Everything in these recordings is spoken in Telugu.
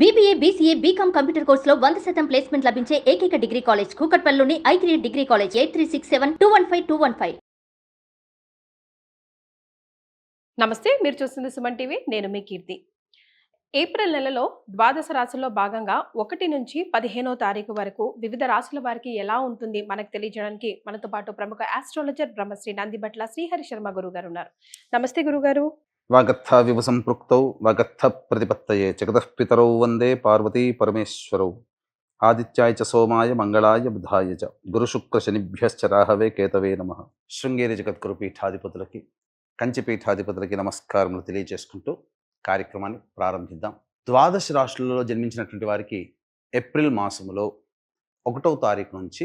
BBA, BCA, BCom కంప్యూటర్ కోర్సులో 100% ప్లేస్మెంట్ లభించే ఏకైక డిగ్రీ కాలేజ్ కూకట్పల్లిలోని i3 డిగ్రీ కాలేజ్ 8367215215. నమస్తే, మీరు చూస్తుంది సుమన్ టీవీ. నేను మీ కీర్తి. ఏప్రిల్ నెలలో ద్వాదశ రాశుల్లో భాగంగా 1 నుంచి 15వ తారీఖు వరకు వివిధ రాశుల వారికి ఎలా ఉంటుంది మనకు తెలియజేయడానికి మనతో పాటు ప్రముఖ ఆస్ట్రాలజర్ బ్రహ్మశ్రీ నందిబట్ల శ్రీహరి శర్మ గురువు గారు ఉన్నారు. నమస్తే గురుగారు. వాగర్థ వివ సంపృక్తౌ వాగర్థ ప్రతిపత్తయే జగతః పితరౌ వందే పార్వతీ పరమేశ్వరౌ ఆదిత్యాయ చ సోమాయ మంగళాయ బుధాయ చ గురు శుక్ర శనిభ్యశ్చ రాహవే కేతవే నమః. శృంగేరి జగద్గురు పీఠాధిపతులకి కంచి పీఠాధిపతులకి నమస్కారములు తెలియజేసుకుంటూ కార్యక్రమాన్ని ప్రారంభిద్దాం. ద్వాదశ రాశులలో జన్మించినటువంటి వారికి ఏప్రిల్ మాసములో 1వ తారీఖు నుంచి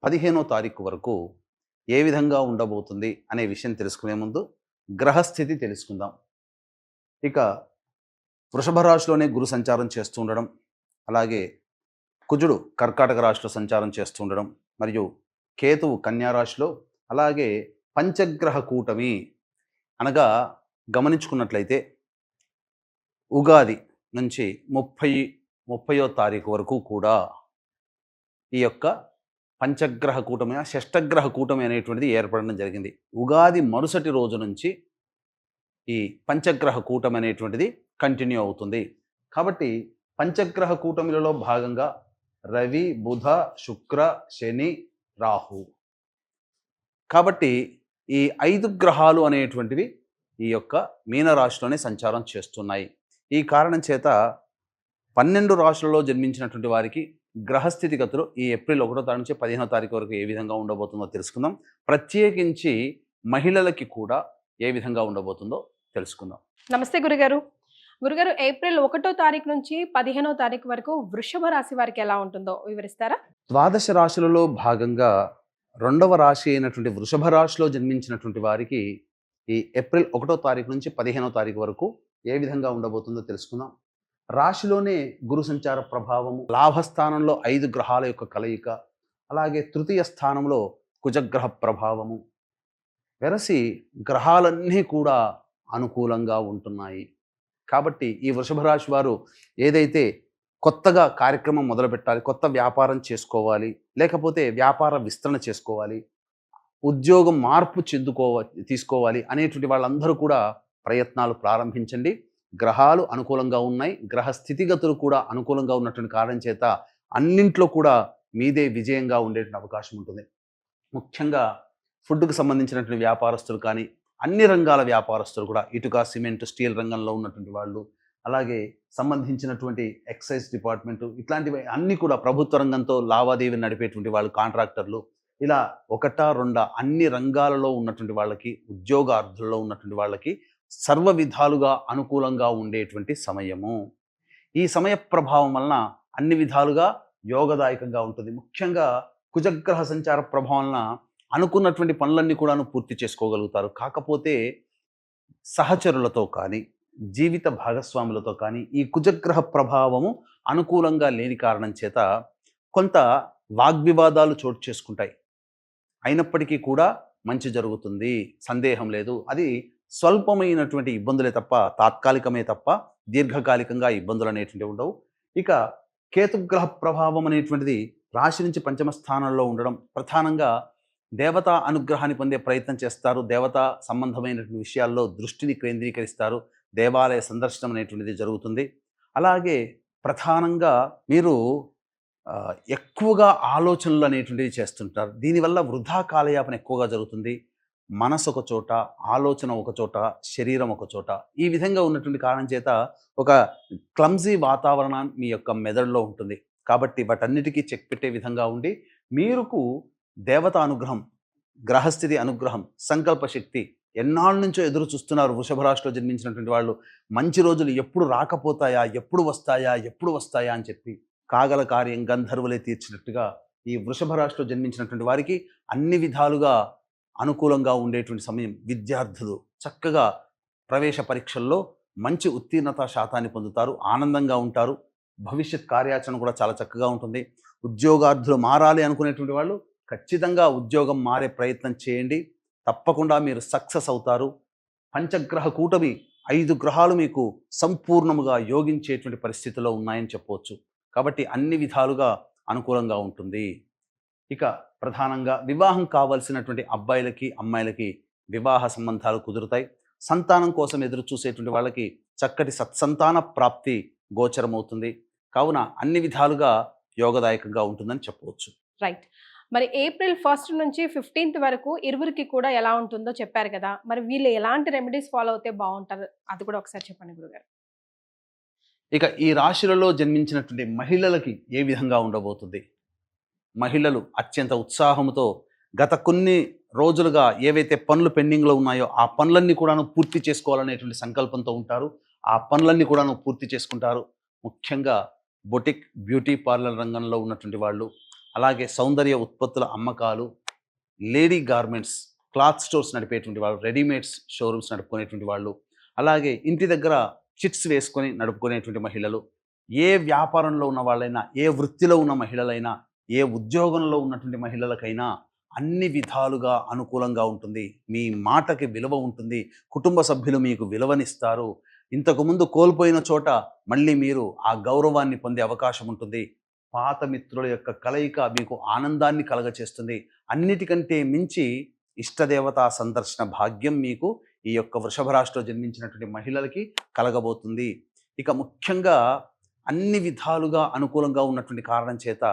15వ తారీఖు వరకు ఏ విధంగా ఉండబోతుంది అనే విషయం తెలుసుకునే ముందు గ్రహస్థితి తెలుసుకుందాం. ఇక వృషభ రాశిలోనే గురు సంచారం చేస్తూ ఉండడం, అలాగే కుజుడు కర్కాటక రాశిలో సంచారం చేస్తూ ఉండడం, మరియు కేతువు కన్యా రాశిలో, అలాగే పంచగ్రహ కూటమి అనగా గమనించుకున్నట్లయితే ఉగాది నుంచి 30వ తారీఖు వరకు కూడా ఈ యొక్క పంచగ్రహ కూటమి షష్టగ్రహ కూటమి అనేటువంటిది ఏర్పడడం జరిగింది. ఉగాది మరుసటి రోజు నుంచి ఈ పంచగ్రహ కూటమి అనేటువంటిది కంటిన్యూ అవుతుంది. కాబట్టి పంచగ్రహ కూటమిలలో భాగంగా రవి, బుధ, శుక్ర, శని, రాహు, కాబట్టి ఈ 5 గ్రహాలు అనేటువంటివి ఈ యొక్క మీనరాశిలోనే సంచారం చేస్తున్నాయి. ఈ కారణం చేత 12 రాశులలో జన్మించినటువంటి వారికి గ్రహస్థితిగతులు ఈ ఏప్రిల్ 1వ తారీఖు నుంచి 15వ తారీఖు వరకు ఏ విధంగా ఉండబోతుందో తెలుసుకుందాం. ప్రత్యేకించి మహిళలకి కూడా ఏ విధంగా ఉండబోతుందో తెలుసుకుందాం. నమస్తే గురుగారు. గురుగారు, ఏప్రిల్ 1వ తారీఖు నుంచి 15వ తారీఖు వరకు వృషభ రాశి వారికి ఎలా ఉంటుందో వివరిస్తారా? ద్వాదశ రాశులలో భాగంగా 2వ రాశి అయినటువంటి వృషభ రాశిలో జన్మించినటువంటి వారికి ఈ ఏప్రిల్ 1వ తారీఖు నుంచి 15వ తారీఖు వరకు ఏ విధంగా ఉండబోతుందో తెలుసుకుందాం. రాశిలోనే గురు సంచార ప్రభావము, లాభస్థానంలో 5 గ్రహాల యొక్క కలయిక, అలాగే తృతీయ స్థానంలో కుజగ్రహ ప్రభావము, వెరసి గ్రహాలన్నీ కూడా అనుకూలంగా ఉంటున్నాయి. కాబట్టి ఈ వృషభ రాశి వారు ఏదైతే కొత్తగా కార్యక్రమం మొదలుపెట్టాలి, కొత్త వ్యాపారం చేసుకోవాలి, లేకపోతే వ్యాపార విస్తరణ చేసుకోవాలి, ఉద్యోగం మార్పు తీసుకోవాలి అనేటువంటి వాళ్ళందరూ కూడా ప్రయత్నాలు ప్రారంభించండి. గ్రహాలు అనుకూలంగా ఉన్నాయి, గ్రహ స్థితిగతులు కూడా అనుకూలంగా ఉన్నటువంటి కారణం చేత అన్నింట్లో కూడా మీదే విజయంగా ఉండేటువంటి అవకాశం ఉంటుంది. ముఖ్యంగా ఫుడ్కు సంబంధించినటువంటి వ్యాపారస్తులు కానీ, అన్ని రంగాల వ్యాపారస్తులు కూడా, ఇటుక, సిమెంట్, స్టీల్ రంగంలో ఉన్నటువంటి వాళ్ళు, అలాగే సంబంధించినటువంటి ఎక్సైజ్ డిపార్ట్మెంటు, ఇట్లాంటివి అన్నీ కూడా ప్రభుత్వ రంగంతో లావాదేవీలు నడిపేటువంటి వాళ్ళు, కాంట్రాక్టర్లు, ఇలా 1, 2 అన్ని రంగాలలో ఉన్నటువంటి వాళ్ళకి, ఉద్యోగార్థుల్లో ఉన్నటువంటి వాళ్ళకి సర్వ విధాలుగా అనుకూలంగా ఉండేటువంటి సమయము. ఈ సమయ ప్రభావం వలన అన్ని విధాలుగా యోగదాయకంగా ఉంటుంది. ముఖ్యంగా కుజగ్రహ సంచార ప్రభావం వలన అనుకున్నటువంటి పనులన్నీ కూడాను పూర్తి చేసుకోగలుగుతారు. కాకపోతే సహచరులతో కానీ, జీవిత భాగస్వాములతో కానీ ఈ కుజగ్రహ ప్రభావము అనుకూలంగా లేని కారణం చేత కొంత వాగ్వివాదాలు చోటు చేసుకుంటాయి. అయినప్పటికీ కూడా మంచి జరుగుతుంది, సందేహం లేదు. అది స్వల్పమైనటువంటి ఇబ్బందులే తప్ప, తాత్కాలికమే తప్ప దీర్ఘకాలికంగా ఇబ్బందులు అనేటువంటివి ఉండవు. ఇక కేతుగ్రహ ప్రభావం అనేటువంటిది రాశి నుంచి 5వ స్థానంలో ఉండడం, ప్రధానంగా దేవతా అనుగ్రహాన్ని పొందే ప్రయత్నం చేస్తారు, దేవతా సంబంధమైనటువంటి విషయాల్లో దృష్టిని కేంద్రీకరిస్తారు, దేవాలయ సందర్శనం అనేటువంటిది జరుగుతుంది. అలాగే ప్రధానంగా మీరు ఎక్కువగా ఆలోచనలు అనేటువంటివి చేస్తుంటారు. దీనివల్ల వృధా కాలయాపన ఎక్కువగా జరుగుతుంది. మనసు ఒక చోట, ఆలోచన ఒక చోట, శరీరం ఒక చోట, ఈ విధంగా ఉన్నటువంటి కారణం చేత ఒక క్లమ్జీ వాతావరణం మీ యొక్క మెదడులో ఉంటుంది. కాబట్టి వాటన్నిటికీ చెక్ పెట్టే విధంగా ఉండి, మీరుకు దేవత అనుగ్రహం, గ్రహస్థితి అనుగ్రహం, సంకల్ప శక్తి ఎన్నాళ్ళ నుంచో ఎదురు చూస్తున్నారు వృషభ రాశిలో జన్మించినటువంటి వాళ్ళు. మంచి రోజులు ఎప్పుడు రాకపోతాయా, ఎప్పుడు వస్తాయా అని చెప్పి కాగల కార్యం గంధర్వులే తీర్చినట్టుగా ఈ వృషభ రాశిలో జన్మించినటువంటి వారికి అన్ని విధాలుగా అనుకూలంగా ఉండేటువంటి సమయం. విద్యార్థులు చక్కగా ప్రవేశ పరీక్షల్లో మంచి ఉత్తీర్ణత శాతాన్ని పొందుతారు, ఆనందంగా ఉంటారు, భవిష్యత్ కార్యాచరణ కూడా చాలా చక్కగా ఉంటుంది. ఉద్యోగార్థులు మారాలి అనుకునేటువంటి వాళ్ళు ఖచ్చితంగా ఉద్యోగం మారే ప్రయత్నం చేయండి, తప్పకుండా మీరు సక్సెస్ అవుతారు. పంచగ్రహ కూటమి 5 గ్రహాలు మీకు సంపూర్ణముగా యోగించేటువంటి పరిస్థితిలో ఉన్నాయని చెప్పవచ్చు. కాబట్టి అన్ని విధాలుగా అనుకూలంగా ఉంటుంది. ఇక ప్రధానంగా వివాహం కావాల్సినటువంటి అబ్బాయిలకి అమ్మాయిలకి వివాహ సంబంధాలు కుదురుతాయి. సంతానం కోసం ఎదురు చూసేటువంటి వాళ్ళకి చక్కటి సత్సంతాన ప్రాప్తి గోచరమవుతుంది. కావున అన్ని విధాలుగా యోగదాయకంగా ఉంటుందని చెప్పవచ్చు. రైట్. మరి ఏప్రిల్ 1 నుంచి 15 వరకు ఇరువురికి కూడా ఎలా ఉంటుందో చెప్పారు కదా, మరి వీళ్ళు ఎలాంటి రెమెడీస్ ఫాలో అవుతే బాగుంటారు అది కూడా ఒకసారి చెప్పండి గురుగారు. ఇక ఈ రాశులలో జన్మించినటువంటి మహిళలకి ఏ విధంగా ఉండబోతుంది? మహిళలు అత్యంత ఉత్సాహంతో గత కొన్ని రోజులుగా ఏవైతే పనులు పెండింగ్లో ఉన్నాయో ఆ పనులన్నీ కూడాను పూర్తి చేసుకోవాలనేటువంటి సంకల్పంతో ఉంటారు. ఆ పనులన్నీ కూడాను పూర్తి చేసుకుంటారు. ముఖ్యంగా బొటిక్, బ్యూటీ పార్లర్ రంగంలో ఉన్నటువంటి వాళ్ళు, అలాగే సౌందర్య ఉత్పత్తుల అమ్మకాలు, లేడీ గార్మెంట్స్, క్లాత్ స్టోర్స్ నడిపేటువంటి వాళ్ళు, రెడీమేడ్స్ షోరూమ్స్ నడుపుకునేటువంటి వాళ్ళు, అలాగే ఇంటి దగ్గర చిట్స్ వేసుకొని నడుపుకునేటువంటి మహిళలు, ఏ వ్యాపారంలో ఉన్న వాళ్ళైనా, ఏ వృత్తిలో ఉన్న మహిళలైనా, ఏ ఉద్యోగంలో ఉన్నటువంటి మహిళలకైనా అన్ని విధాలుగా అనుకూలంగా ఉంటుంది. మీ మాటకి విలువ ఉంటుంది. కుటుంబ సభ్యులు మీకు విలువనిస్తారు. ఇంతకుముందు కోల్పోయిన చోట మళ్ళీ మీరు ఆ గౌరవాన్ని పొందే అవకాశం ఉంటుంది. పాత మిత్రుల యొక్క కలయిక మీకు ఆనందాన్ని కలగచేస్తుంది. అన్నిటికంటే మించి ఇష్టదేవతా సందర్శన భాగ్యం మీకు ఈ యొక్క వృషభ రాశిలో జన్మించినటువంటి మహిళలకి కలగబోతుంది. ఇక ముఖ్యంగా అన్ని విధాలుగా అనుకూలంగా ఉన్నటువంటి కారణం చేత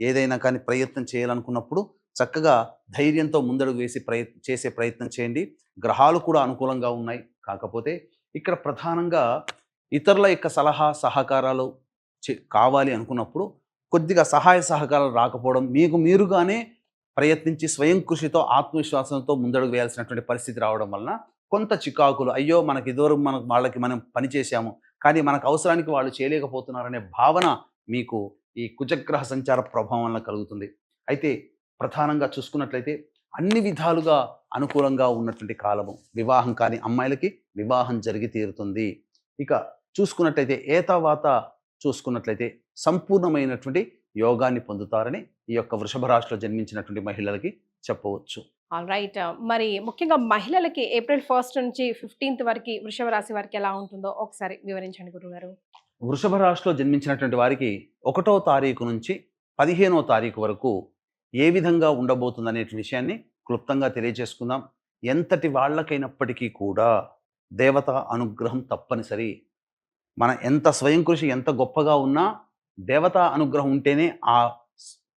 ఏదైనా కానీ ప్రయత్నం చేయాలనుకున్నప్పుడు చక్కగా ధైర్యంతో ముందడుగు వేసి చేసే ప్రయత్నం చేయండి. గ్రహాలు కూడా అనుకూలంగా ఉన్నాయి. కాకపోతే ఇక్కడ ప్రధానంగా ఇతరుల యొక్క సలహా సహకారాలు కావాలి అనుకున్నప్పుడు కొద్దిగా సహాయ సహకారాలు రాకపోవడం, మీకు మీరుగానే ప్రయత్నించి స్వయం కృషితో ఆత్మవిశ్వాసంతో ముందడుగు వేయాల్సినటువంటి పరిస్థితి రావడం వలన కొంత చికాకులు, అయ్యో మనకి ఇదివరకు వాళ్ళకి మనం పనిచేసాము కానీ మనకు అవసరానికి వాళ్ళు చేయలేకపోతున్నారనే భావన మీకు ఈ కుజగ్రహ సంచార ప్రభావం వలన కలుగుతుంది. అయితే ప్రధానంగా చూసుకున్నట్లయితే అన్ని విధాలుగా అనుకూలంగా ఉన్నటువంటి కాలము. వివాహం కాని అమ్మాయిలకి వివాహం జరిగి తీరుతుంది. ఇక చూసుకున్నట్లయితే ఏతావాత చూసుకున్నట్లయితే సంపూర్ణమైనటువంటి యోగాన్ని పొందుతారని ఈ యొక్క వృషభ రాశిలో జన్మించినటువంటి మహిళలకి చెప్పవచ్చు. All right. మరి ముఖ్యంగా మహిళలకి ఏప్రిల్ 1 నుంచి 15 వరకు వృషభ రాశి వారికి ఎలా ఉంటుందో ఒకసారి వివరించండి గురుగారు. వృషభ రాశిలో జన్మించినటువంటి వారికి 1వ తారీఖు నుంచి 15వ తారీఖు వరకు ఏ విధంగా ఉండబోతుందనే విషయాన్ని క్లుప్తంగా తెలియజేసుకుందాం. ఎంతటి వాళ్ళకైనప్పటికీ కూడా దేవత అనుగ్రహం తప్పనిసరి. మన ఎంత స్వయం కృషి ఎంత గొప్పగా ఉన్నా దేవతా అనుగ్రహం ఉంటేనే ఆ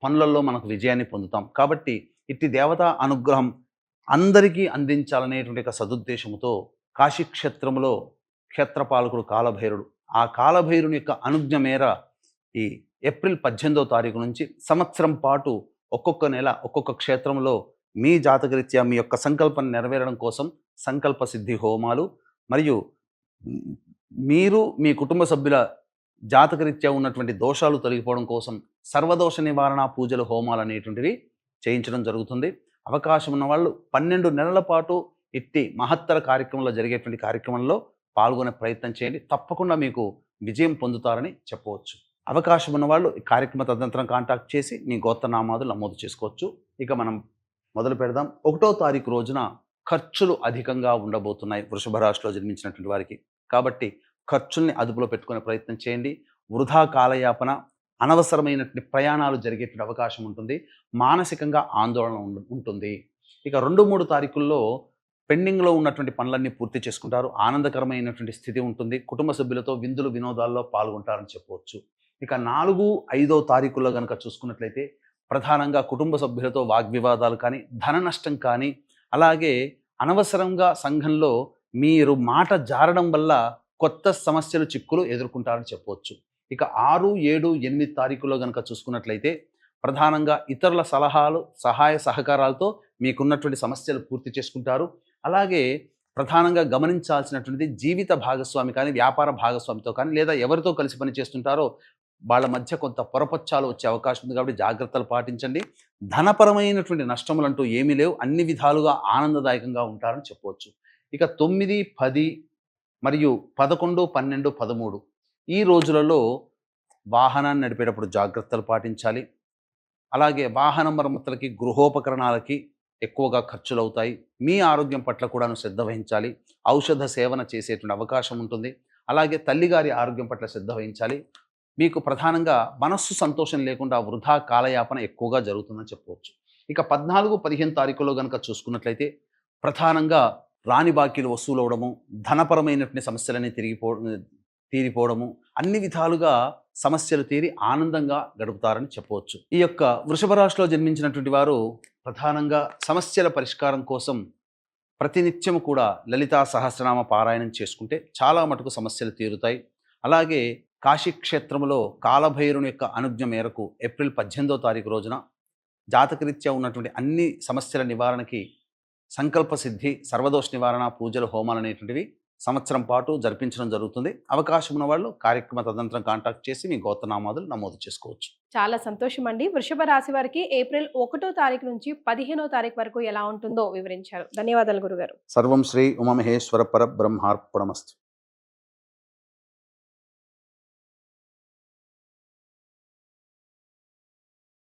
పనులలో మనకు విజయాన్ని పొందుతాం. కాబట్టి ఇట్టి దేవతా అనుగ్రహం అందరికీ అందించాలనేటువంటి ఒక సదుద్దేశంతో కాశీక్షేత్రములో క్షేత్రపాలకుడు కాలభైరుడు, ఆ కాలభైరుని యొక్క అనుజ్ఞ మేర ఈ ఏప్రిల్ 18వ తారీఖు నుంచి సంవత్సరం పాటు ఒక్కొక్క నెల ఒక్కొక్క క్షేత్రంలో మీ జాతకరీత్యా మీ యొక్క సంకల్పం నెరవేరడం కోసం సంకల్ప సిద్ధి హోమాలు, మరియు మీరు మీ కుటుంబ సభ్యుల జాతకరీత్యా ఉన్నటువంటి దోషాలు తొలగిపోవడం కోసం సర్వదోష నివారణ పూజలు హోమాలు అనేటువంటివి చేయించడం జరుగుతుంది. అవకాశం ఉన్న వాళ్ళు 12 నెలల పాటు ఇట్టి మహత్తర కార్యక్రమంలో జరిగేటువంటి కార్యక్రమంలో పాల్గొనే ప్రయత్నం చేయండి. తప్పకుండా మీకు విజయం పొందుతారని చెప్పవచ్చు. అవకాశం ఉన్న వాళ్ళు ఈ కార్యక్రమ తదనంతరం కాంటాక్ట్ చేసి మీ గోత్రనామాదులు నమోదు చేసుకోవచ్చు. ఇక మనం మొదలు పెడదాం. 1వ తారీఖు రోజున ఖర్చులు అధికంగా ఉండబోతున్నాయి వృషభ రాశిలో జన్మించినటువంటి వారికి. కాబట్టి ఖర్చుల్ని అదుపులో పెట్టుకునే ప్రయత్నం చేయండి. వృధా కాలయాపన, అనవసరమైనటువంటి ప్రయాణాలు జరిగేటువంటి అవకాశం ఉంటుంది. మానసికంగా ఆందోళన ఉంటుంది. ఇక 2-3 తారీఖుల్లో పెండింగ్లో ఉన్నటువంటి పనులన్నీ పూర్తి చేసుకుంటారు. ఆనందకరమైనటువంటి స్థితి ఉంటుంది. కుటుంబ సభ్యులతో విందులు వినోదాల్లో పాల్గొంటారని చెప్పవచ్చు. ఇక 4-5వ తారీఖుల్లో కనుక చూసుకున్నట్లయితే ప్రధానంగా కుటుంబ సభ్యులతో వాగ్వివాదాలు కానీ, ధన నష్టం కానీ, అలాగే అనవసరంగా సంఘంలో మీరు మాట జారడం వల్ల కొత్త సమస్యలు చిక్కులు ఎదుర్కొంటారని చెప్పవచ్చు. ఇక 6, 7, 8 తారీఖుల్లో కనుక చూసుకున్నట్లయితే ప్రధానంగా ఇతరుల సలహాలు సహాయ సహకారాలతో మీకున్నటువంటి సమస్యలు పూర్తి చేసుకుంటారు. అలాగే ప్రధానంగా గమనించాల్సినటువంటిది జీవిత భాగస్వామి కానీ, వ్యాపార భాగస్వామితో కానీ, లేదా ఎవరితో కలిసి పని చేస్తుంటారో వాళ్ళ మధ్య కొంత పొరపచ్చాలు వచ్చే అవకాశం ఉంది. కాబట్టి జాగ్రత్తలు పాటించండి. ధనపరమైనటువంటి నష్టములంటూ ఏమీ లేవు. అన్ని విధాలుగా ఆనందదాయకంగా ఉంటారని చెప్పవచ్చు. ఇక 9, 10 మరియు 11, 12, 13 ఈ రోజులలో వాహనాన్ని నడిపేటప్పుడు జాగ్రత్తలు పాటించాలి. అలాగే వాహన మరమ్మతులకి, గృహోపకరణాలకి ఎక్కువగా ఖర్చులు అవుతాయి. మీ ఆరోగ్యం పట్ల కూడాను శ్రద్ధ వహించాలి. ఔషధ సేవన చేసేటువంటి అవకాశం ఉంటుంది. అలాగే తల్లిగారి ఆరోగ్యం పట్ల శ్రద్ధ వహించాలి. మీకు ప్రధానంగా మనస్సు సంతోషం లేకుండా వృధా కాలయాపన ఎక్కువగా జరుగుతుందని చెప్పవచ్చు. ఇక 14, 15 తారీఖులో గనక చూసుకున్నట్లయితే ప్రధానంగా రాని బాకీలు వసూలవడము, ధనపరమైనటువంటి సమస్యలన్నీ తీరిపోవడము, అన్ని విధాలుగా సమస్యలు తీరి ఆనందంగా గడుపుతారని చెప్పవచ్చు. ఈ యొక్క వృషభ రాశిలో జన్మించినటువంటి వారు ప్రధానంగా సమస్యల పరిష్కారం కోసం ప్రతినిత్యం కూడా లలితా సహస్రనామ పారాయణం చేసుకుంటే చాలా మటుకు సమస్యలు తీరుతాయి. అలాగే కాశీక్షేత్రంలో కాలభైరుని యొక్క అనుజ్ఞ మేరకు ఏప్రిల్ 18వ తారీఖు రోజున జాతకరీత్యా ఉన్నటువంటి అన్ని సమస్యల నివారణకి సంకల్ప సిద్ధి, సర్వదోష నివారణ పూజలు, హోమాలు అనేటువంటివి సంవత్సరం పాటు జరిపించడం జరుగుతుంది. అవకాశం ఉన్న వాళ్ళు కార్యక్రమ తదనంతరం కాంటాక్ట్ చేసి మీ గోత్రనామాదులు నమోదు చేసుకోవచ్చు. చాలా సంతోషం అండి. వృషభ రాశి వారికి ఏప్రిల్ 1వ తారీఖు నుంచి 15వ తారీఖు వరకు ఎలా ఉంటుందో వివరించారు. ధన్యవాదాలు గురుగారు. సర్వం శ్రీ ఉమామహేశ్వర పరబ్రహ్మార్పణమస్తు.